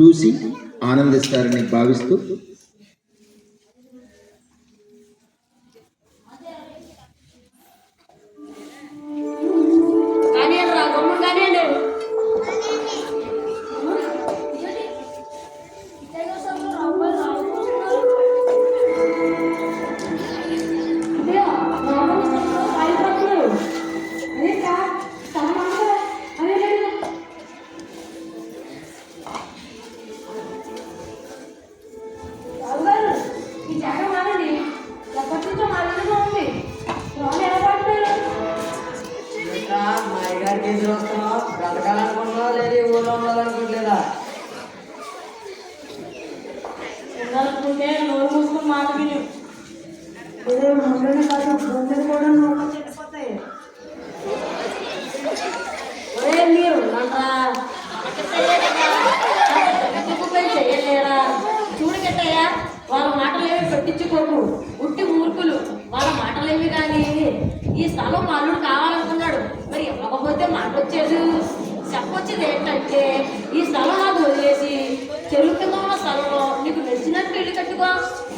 చూసి ఆనందిస్తారని భావిస్తూ బ్రతకాలనుకుంటున్నా లేదు ఊళ్ళో ఉండాలనుకోవట్లేదా? ఉండాలనుకుంటే నోరు మూసుకొని మాట విని ముందునే కాదు గుండెలు కూడా నోరు చెడిపోతాయి. ఒరే మీరు చెయ్యలేరా? చూడు కెట్టయ్యా, వాళ్ళ మాటలేవి పట్టించుకోకు. ఉట్టి మూర్ఖులు వాళ్ళ మాటలేవి. కానీ ఈ స్థలం అల్లుడు కావాలనుకున్నాడు, మరి ఇవ్వకపోతే మాట వచ్చేది. చెప్పొచ్చేది ఏంటంటే ఈ స్థలం నాకు వదిలేసి చెరువు కింద ఉన్న స్థలంలో నీకు నచ్చినట్టు ఇల్లు కట్టుకో.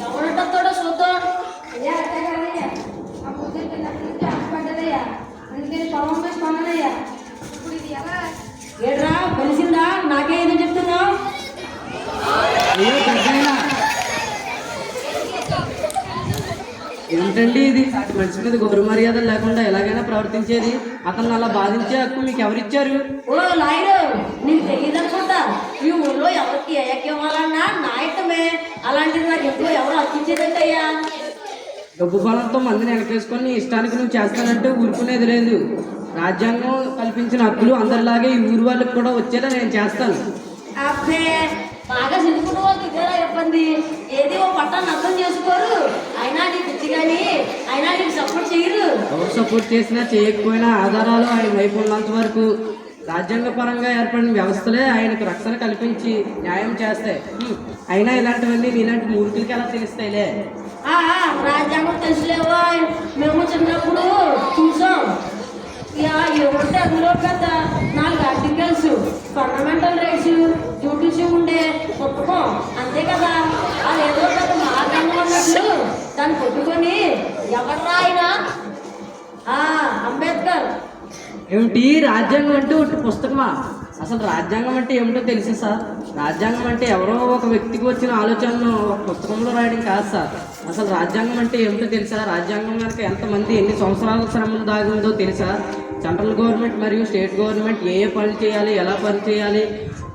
ఎవరంటాడో చూద్దాం. అయ్యా అట్టగానయ్యా, ఆ పొద్దున్న పిల్లలకి ఆశపడ్డదయ్యా, అందుకని పొలం వేసి కొన్నానయ్యా. ఇప్పుడు ఇది ఎలా ఏడ్రా కలిసిందా? నాకే ఏదో చెప్తున్నావు? ఏంటండి ఇది? మనిషి మీద గౌరవ మర్యాదలు లేకుండా ఎలాగైనా ప్రవర్తించేది? అతను అలా బాధించే హక్కు మీకు ఎవరిచ్చారు? ఓ లాయరు, నీకు తెలియదనుకుంటా. ఈ ఊళ్ళో ఎవరికి ఇవ్వాలన్నా నా ఇష్టమే. అలాంటిది నాకు ఎప్పుడు ఎవరు అర్పించేదంటయ్యా. డబ్బు బలంతో మందిని వెనకేసుకొని ఇష్టానికి నువ్వు చేస్తానంటే ఊరుకునేది లేదు. రాజ్యాంగం కల్పించిన హక్కులు అందరిలాగే ఈ ఊరు వాళ్ళకి కూడా వచ్చేలా నేను చేస్తాను. అబ్బే, బాగా చదువుకున్న వాళ్ళకి ఇదేలా ఇబ్బంది. ఏది ఓ పట్టాన్ని అర్థం చేసుకోరు. అయినా నీకు పిచ్చి కానీ అయినా నీకు సపోర్ట్ చేయరు. ఎవరు సపోర్ట్ చేసినా చేయకపోయినా ఆధారాలు ఆయన వైపు ఉన్నంత వరకు రాజ్యాంగ పరంగా ఏర్పడిన వ్యవస్థలే ఆయనకు రక్షణ కల్పించి న్యాయం చేస్తాయి. అయినా ఇలాంటివన్నీ నీలాంటి మూర్ఖులకి ఎలా తెలుస్తాయిలే? రాజ్యాంగం తెలుసులేవా? మేము చిన్నప్పుడు చూసాం. ఏమంటే అందులో పెద్ద 4 ఆర్టికల్స్, ఫండమెంటల్ రైట్స్, డ్యూటీస్ ఉండే పుస్తకం అంతే కదా. అదేదో పెద్ద మార్గంగా ఉన్నట్లు దాన్ని కొట్టుకొని ఎవరు ఆయన అంబేద్కర్. ఏమిటి రాజ్యాంగం అంటే ఒకటి పుస్తకమా? అసలు రాజ్యాంగం అంటే ఏమిటో తెలుసు సార్. రాజ్యాంగం అంటే ఎవరో ఒక వ్యక్తికి వచ్చిన ఆలోచనను ఒక పుస్తకంలో రాయడం కాదు సార్. అసలు రాజ్యాంగం అంటే ఏమిటో తెలుసా? రాజ్యాంగం కనుక ఎంతమంది ఎన్ని సంవత్సరాల శ్రమలు దాగిందో తెలుసా? సెంట్రల్ గవర్నమెంట్ మరియు స్టేట్ గవర్నమెంట్ ఏ పని చేయాలి, ఎలా పని చేయాలి,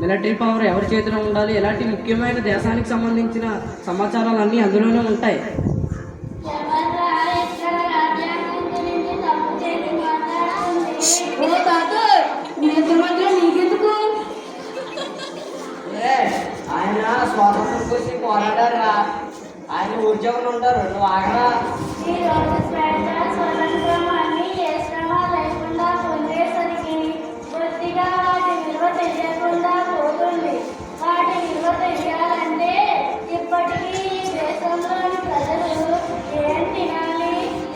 మిలిటరీ పవర్ ఎవరి చేతిలో ఉండాలి, ఇలాంటి ముఖ్యమైన దేశానికి సంబంధించిన సమాచారాలు అన్నీ అందులోనే ఉంటాయి. నీకెందుకు? ఆయన స్వాతంత్రం కోసం పోరాడారు. ఆయన ఉద్యోగంలో ఉంటారు. నువ్వు ఆగరా? తెలియకుండా పోతుంది. వాటి విలువ తెలియాలంటే ఇప్పటికీ దేశంలోని ప్రజలు ఏం తినాలి,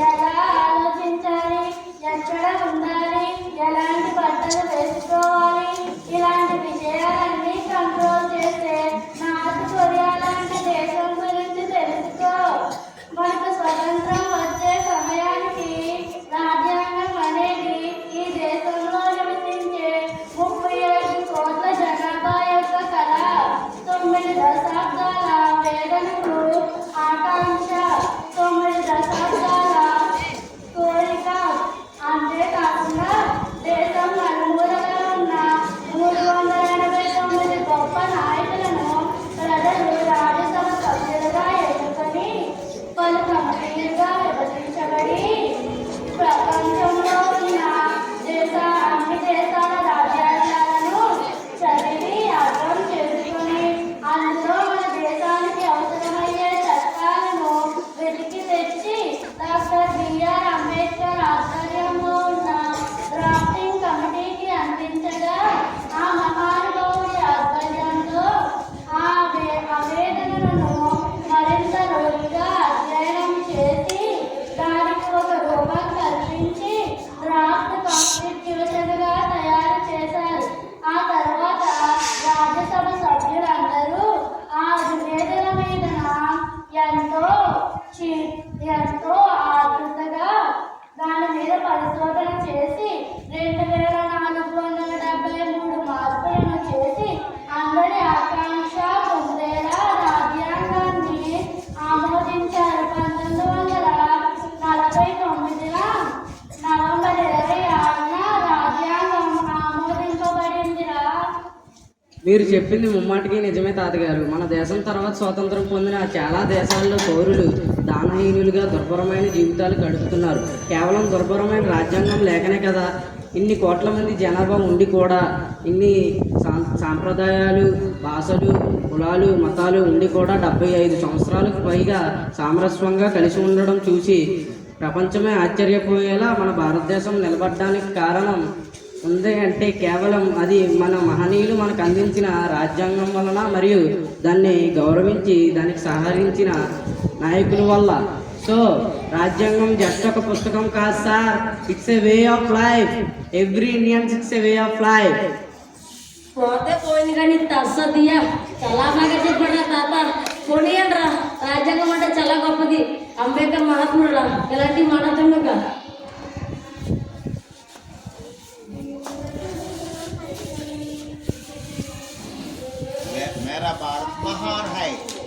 ఎలా ఆలోచించాలి, ఎక్కడ ఉండాలి, ఎలాంటి బట్టలు వేసుకోవాలి, ఇలాంటి విషయాలన్నీ కంట్రోల్ చేసే నార్త్ కొరియా లాంటి దేశం గురించి తెలుసుకో. మనకు స్వతంత్రం వచ్చే సమయానికి మీరు చెప్పింది ముమ్మాటికి నిజమే తాతగారు. మన దేశం తర్వాత స్వాతంత్రం పొందిన చాలా దేశాల్లో పౌరులు దానహీనులుగా దుర్భరమైన జీవితాలు గడుపుతున్నారు. కేవలం దుర్భరమైన రాజ్యాంగం లేకనే కదా ఇన్ని కోట్ల మంది జనాభా ఉండి కూడా ఇన్ని సాంప్రదాయాలు, భాషలు, కులాలు, మతాలు ఉండి కూడా 75 సంవత్సరాలకు పైగా సామరస్యంగా కలిసి ఉండడం చూసి ప్రపంచమే ఆశ్చర్యపోయేలా మన భారతదేశం నిలబడడానికి కారణం ఉంది అంటే కేవలం అది మన మహనీయులు మనకు అందించిన రాజ్యాంగం వలన మరియు దాన్ని గౌరవించి దానికి సహకరించిన నాయకుల వల్ల. సో రాజ్యాంగం జస్ట్ ఒక పుస్తకం కాదు sir, it's a way of life. Every Indians it's a way of life. పోతే పోయింది కానీ తస్సదియా చాలా బాగా చెప్పాడు రా తాత. కొనియండి రా, రాజ్యాంగం అంటే చాలా గొప్పది. అంబేద్కర్ మహాత్ముడు రా, ఇలాంటి మాట్లాడుతుండగా मेरा भारत महान है।